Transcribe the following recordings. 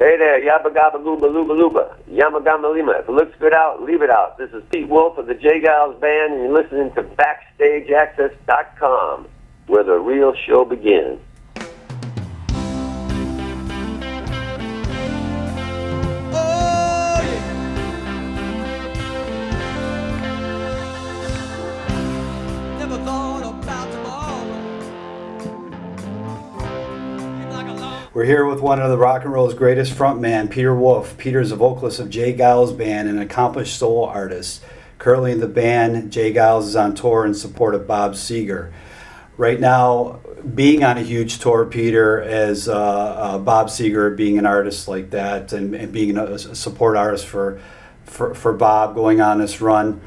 Hey there, yabba gabba gooba looba looba, yama gama lima. If it looks good out, leave it out. This is Pete Wolf of the Geils Band, and you're listening to BackstageAxxess.com, where the real show begins. We're here with one of the rock and roll's greatest frontman, Peter Wolf. Peter's a vocalist of Geils Band and an accomplished solo artist. Currently in the band, Geils is on tour in support of Bob Seger. Right now, being on a huge tour, Peter, as Bob Seger, being an artist like that and being a support artist for Bob going on this run.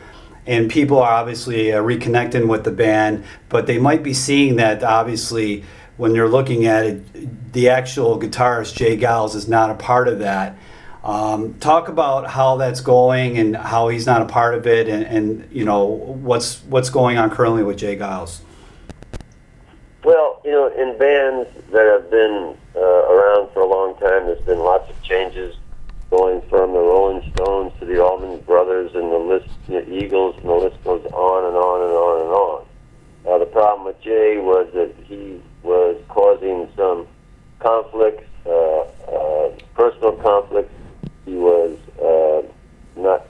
And people are obviously reconnecting with the band, but they might be seeing that obviously when you're looking at it, the actual guitarist, Geils, is not a part of that. Talk about how that's going and how he's not a part of it, and you know, what's going on currently with Geils. Well, you know, in bands that have been around for a long time, there's been lots of changes, going from the Rolling Stones to the Allman Brothers and the list, the Eagles, and the list goes on and on and on and on. The problem with Jay was that he was causing some conflicts, personal conflicts. He was not,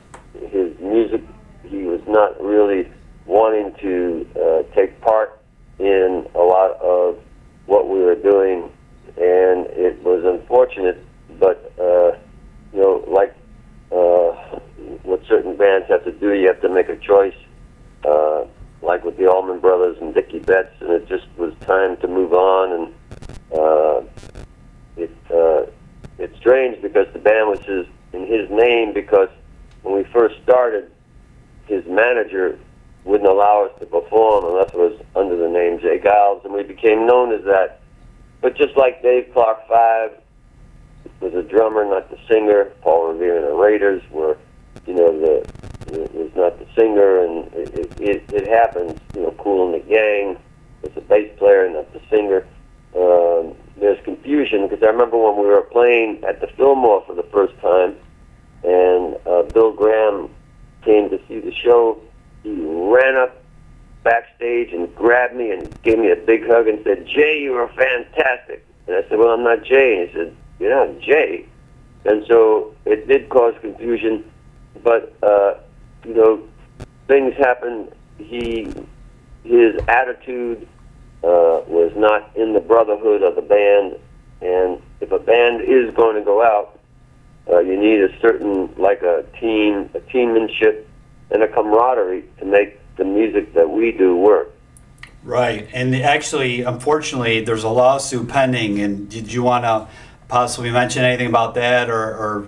his music, he was not really wanting to take part in a lot of what we were doing, and it was unfortunate, but you know, like what certain bands have to do, you have to make a choice, like with the Allman Brothers and Dickie Betts, and it just was time to move on. And it's strange because the band was in his name, because when we first started, his manager wouldn't allow us to perform unless it was under the name Geils, and we became known as that. But just like Dave Clark 5 was a drummer, not the singer, Paul Revere and the Raiders were, you know, it was not the singer, and it happens. You know, Kool and the Gang was the bass player, not the singer. There's confusion, because I remember when we were playing at the Fillmore for the first time, and Bill Graham came to see the show. He ran up backstage and grabbed me and gave me a big hug and said, "Jay, you are fantastic." And I said, "Well, I'm not Jay." And he said, "You're not Jay." And so it did cause confusion, but you know, things happen. His attitude was not in the brotherhood of the band, and if a band is going to go out, you need a certain, like a teammanship and a camaraderie to make the music that we do work. Right, and actually, unfortunately, there's a lawsuit pending, and did you want to possibly mention anything about that, or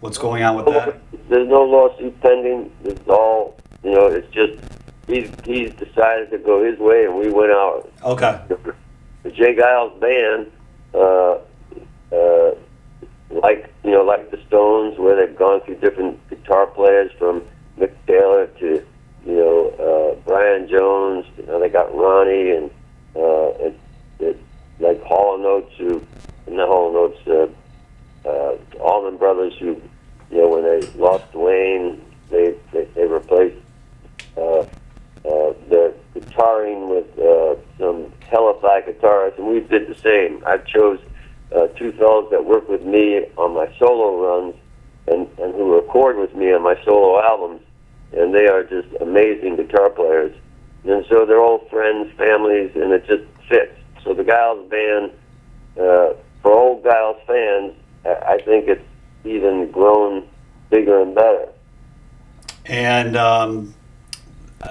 what's going on with that? There's no lawsuit pending. It's all, you know, it's just he's decided to go his way and we went ours. Okay. The Geils Band, like, you know, like the Stones, where they've gone through different guitar players from Mick Taylor to, you know, Brian Jones. You know, they got Ronnie and like Hall & Oates, not Hall & Oates, Allman Brothers, who, you know, when they lost Dwayne, they replaced their guitaring with some Helify guitarists, and we did the same. I chose two fellows that work with me on my solo runs and who record with me on my solo albums, and they are just amazing guitar players. And so they're all friends, families, and it just fits. So the Geils Band, for old Geils fans, I think it's even grown bigger and better. And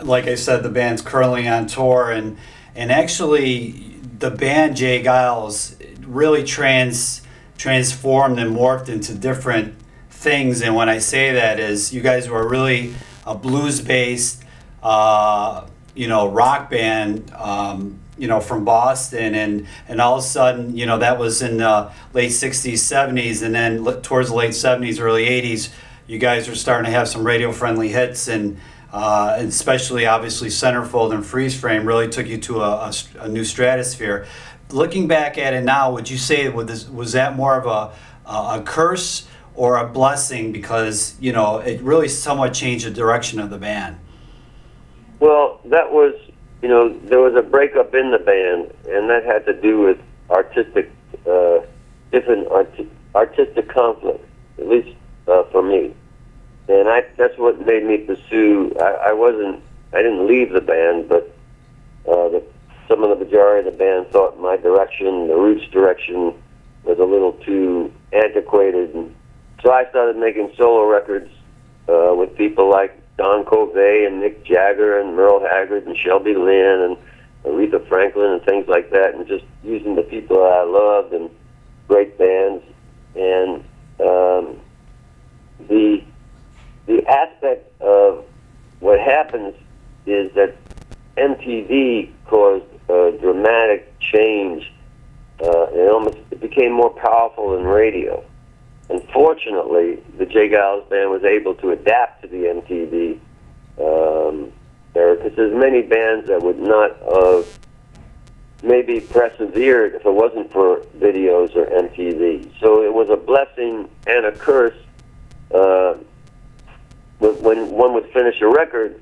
like I said, the band's currently on tour, and actually the band Geils really transformed and morphed into different things. And when I say that is, you guys were really a blues-based, you know, rock band, you know, from Boston, and all of a sudden, you know, that was in the late 60s, 70s, and then towards the late 70s, early 80s, you guys were starting to have some radio-friendly hits, and especially, obviously, Centerfold and Freeze Frame really took you to a new stratosphere. Looking back at it now, would you say was that more of a curse or a blessing, because you know it really somewhat changed the direction of the band? Well, that was, you know, there was a breakup in the band, and that had to do with artistic, artistic conflict, at least for me. And that's what made me pursue. I didn't leave the band, but some of the majority of the band thought my direction, the Roots direction, was a little too antiquated. And so I started making solo records with people like Don Covey and Mick Jagger and Merle Haggard and Shelby Lynne and Aretha Franklin and things like that, and just using the people that I loved and great bands. And the aspect of what happens is that MTV caused a dramatic change. It became more powerful than radio. Unfortunately, the Geils band was able to adapt to the MTV era, because there's many bands that would not have maybe persevered if it wasn't for videos or MTV. So it was a blessing and a curse. When one would finish a record,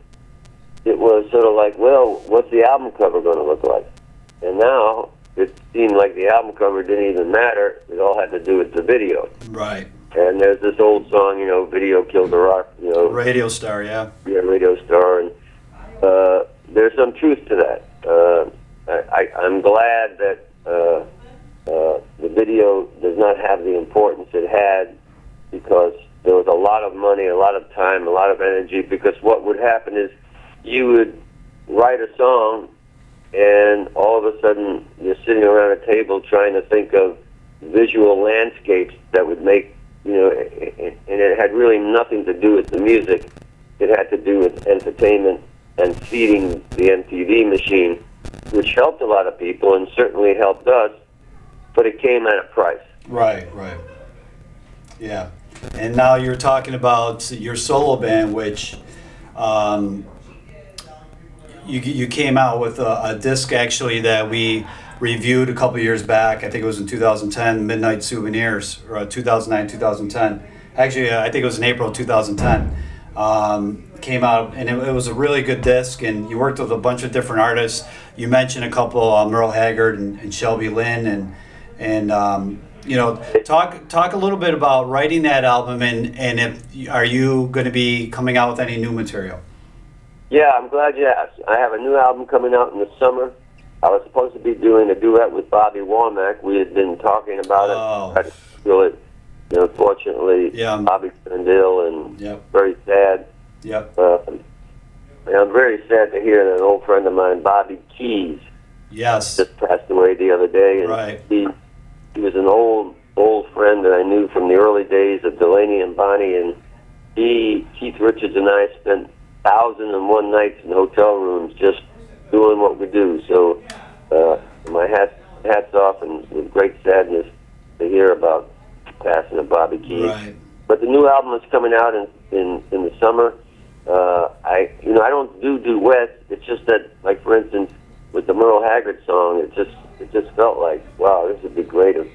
it was sort of like, well, what's the album cover going to look like? And now it seemed like the album cover didn't even matter. It all had to do with the video. Right. And there's this old song, you know, "Video Killed the Rock," you know. Radio Star, yeah. Yeah, Radio Star. And there's some truth to that. I'm glad that the video does not have the importance it had, because there was a lot of money, a lot of time, a lot of energy, because what would happen is you would write a song, and all of a sudden you're sitting around a table trying to think of visual landscapes that would make, you know, and it had really nothing to do with the music. It had to do with entertainment and feeding the MTV machine, which helped a lot of people and certainly helped us, but it came at a price. Right, right. Yeah. And now you're talking about your solo band, which you came out with a disc actually that we reviewed a couple years back. I think it was in 2010, Midnight Souvenirs, or 2009, 2010. Actually, I think it was in April 2010. Came out, and it was a really good disc, and you worked with a bunch of different artists. You mentioned a couple, Merle Haggard and Shelby Lynne, and you know, talk a little bit about writing that album, and if are you going to be coming out with any new material? Yeah, I'm glad you asked. I have a new album coming out in the summer. I was supposed to be doing a duet with Bobby Womack. We had been talking about it. Tried to feel it. You know, unfortunately, Bobby turned ill, and very sad. Yep. And I'm very sad to hear that an old friend of mine, Bobby Keys, just passed away the other day. And right. He was an old friend that I knew from the early days of Delaney and Bonnie, and Keith Richards and I spent 1,001 nights in hotel rooms just doing what we do. So my hats off, and with great sadness to hear about the passing of Bobby Keys. Right. But the new album is coming out in the summer. I don't do duets. It's just that, like, for instance, with the Merle Haggard song, it just felt like, wow, this would be great if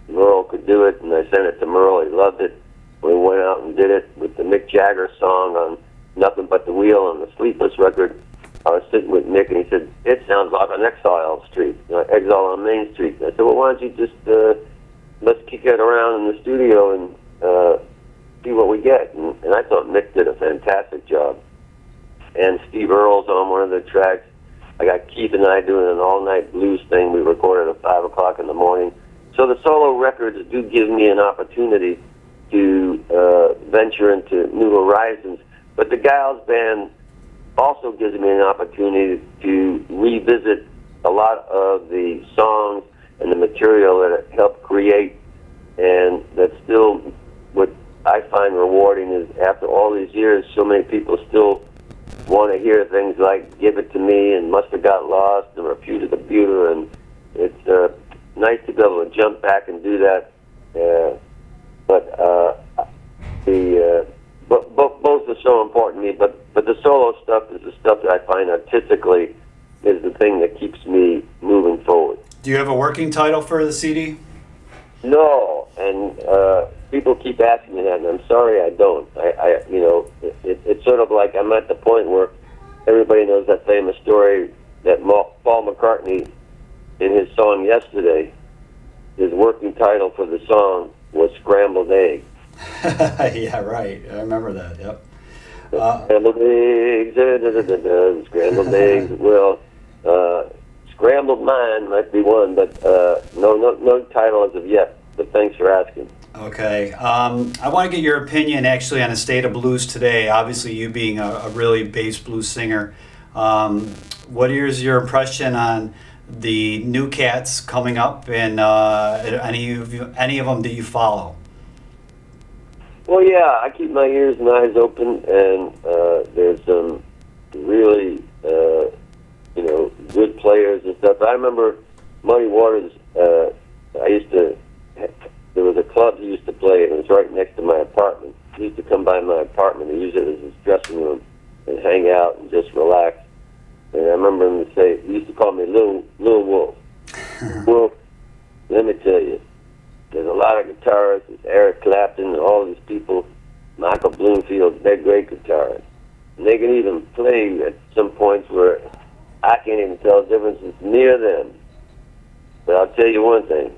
Merle could do it. And I sent it to Merle. He loved it. We went out and did it with the Mick Jagger song on Nothing But the Wheel on the Sleepless record. I was sitting with Mick, and he said, it sounds like an Exile Street, Exile on Main Street. And I said, well, why don't you just let's kick it around in the studio and see what we get. And I thought Mick did a fantastic job. And Steve Earle's on one of the tracks. I got Keith and I doing an all-night blues thing we recorded at 5 o'clock in the morning. So the solo records do give me an opportunity to venture into new horizons. But the Geils band also gives me an opportunity to revisit a lot of the songs and the material that it helped create. And that's still what I find rewarding, is after all these years, so many people still want to hear things like Give It To Me and Must Have Got Lost and Reputed the Buter, and it's nice to be able to jump back and do that. Both are so important to me, but the solo stuff is the stuff that I find artistically is the thing that keeps me moving forward. Do you have a working title for the CD? No, and people keep asking me that, and I'm sorry I don't. It's sort of like I'm at the point where everybody knows that famous story that Paul McCartney, in his song Yesterday, his working title for the song was Scrambled Egg. Yeah, right. I remember that. Yep. Scrambled eggs, scrambled eggs. Well, scrambled mine might be one, but no title as of yet. But thanks for asking. Okay. I want to get your opinion actually on the state of blues today. Obviously, you being a really bass blues singer. What is your impression on the new cats coming up, and any of them do you follow? Well, yeah, I keep my ears and eyes open, and there's some really, good players and stuff. I remember Muddy Waters. There was a club he used to play, and it was right next to my apartment. He used to come by my apartment and use it as his dressing room and hang out and just relax. And I remember him to say, he used to call me Little Wolf. Wolf, let me tell you, there's a lot of guitarists. There's Eric Clapton and all these people, Michael Bloomfield. They're great guitarists. And they can even play at some points where I can't even tell the difference. It's near them. But I'll tell you one thing.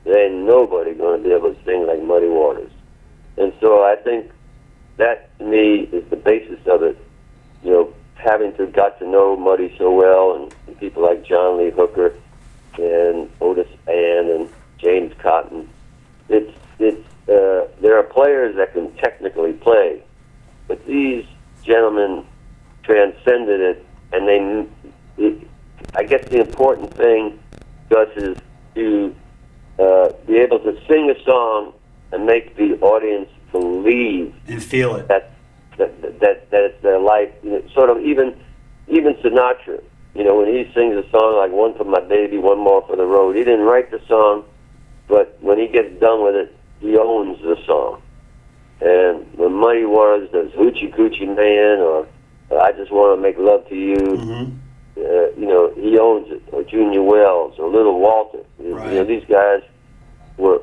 There ain't nobody going to be able to sing like Muddy Waters. And so I think that, to me, is the basis of it. Having got to know Muddy so well, and people like John Lee Hooker and Otis Ann and James Cotton. There are players that can technically play, but these gentlemen transcended it, and I guess the important thing, Gus, is to be able to sing a song and make the audience believe and feel it. That it's their life. Sort of even Sinatra. When he sings a song like "One for My Baby, One More for the Road," he didn't write the song, but when he gets done with it, he owns the song. And when Muddy Waters does "Hoochie Coochie Man" or "I Just Want to Make Love to You," mm-hmm. He owns it. Or Junior Wells or Little Walter. Right. These guys were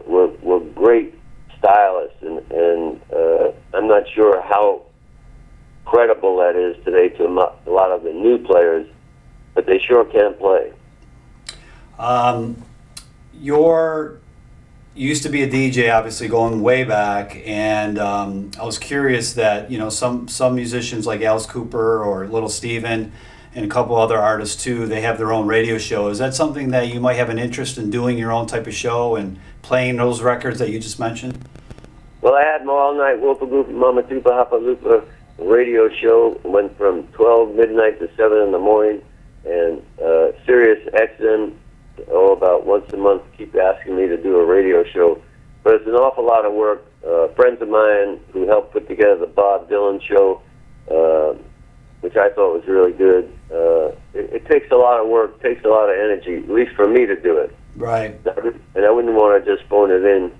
great stylists, and I'm not sure how credible that is today to a lot of the new players, but they sure can play. You used to be a DJ, obviously going way back, and I was curious that some musicians like Alice Cooper or Little Steven and a couple other artists too, they have their own radio show. Is that something that you might have an interest in doing, your own type of show and playing those records that you just mentioned? Well, I had my all-night Woofa Goofa Mama Tupa Hapa Lupa radio show. Went from 12 midnight to 7 in the morning, and Sirius XM, about once a month, keep asking me to do a radio show. But it's an awful lot of work. Friends of mine who helped put together the Bob Dylan show, which I thought was really good. It takes a lot of work, takes a lot of energy, at least for me to do it. Right. And I wouldn't want to just phone it in.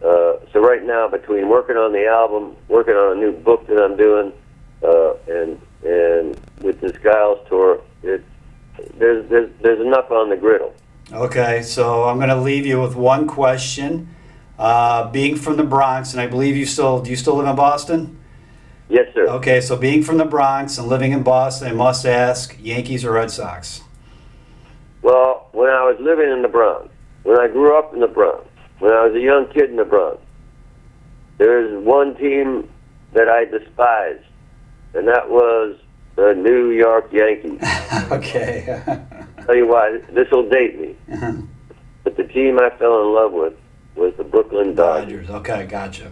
So right now, between working on the album, working on a new book that I'm doing, and with this Geils tour, there's enough on the griddle. Okay, so I'm going to leave you with one question. Being from the Bronx, and I believe do you still live in Boston? Yes, sir. Okay, so being from the Bronx and living in Boston, I must ask, Yankees or Red Sox? Well, when I was living in the Bronx, when I grew up in the Bronx, when I was a young kid in the Bronx, there's one team that I despised, and that was the New York Yankees. Okay. I'll tell you why. This will date me. But the team I fell in love with was the Brooklyn Dodgers. Okay, gotcha.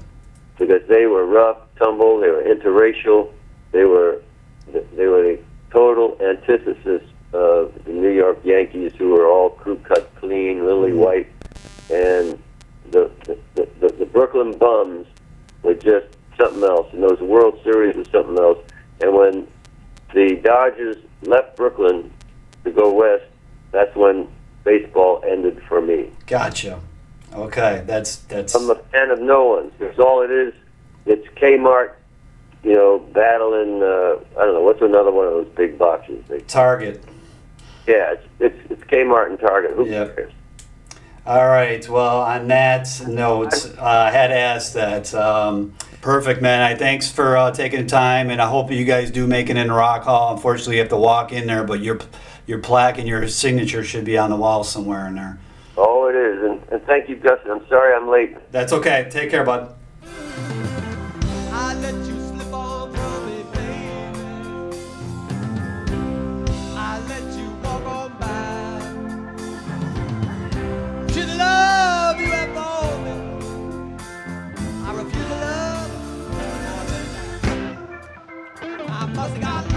Because they were rough, tumble, they were interracial, they were the total antithesis of the New York Yankees, who were all crew cut clean, lily white, and the Brooklyn Bums were just something else, and those World Series was something else. And when the Dodgers left Brooklyn to go west, that's when baseball ended for me. Gotcha. Okay, that's. I'm a fan of no one. Because all it is, it's Kmart, battling. I don't know what's another one of those big boxes. Target. Yeah, it's Kmart and Target. Who cares? All right. Well, on that note, I had to ask that. Perfect, man. Thanks for taking the time, and I hope you guys do make it in the Rock Hall. Unfortunately, you have to walk in there, but your plaque and your signature should be on the wall somewhere in there. Oh, it is. And thank you, Gus. I'm sorry I'm late. That's okay. Take care, bud. I let you slip on from me, baby. I let you walk on by. To the love you have for me, I refuse to love. I must have got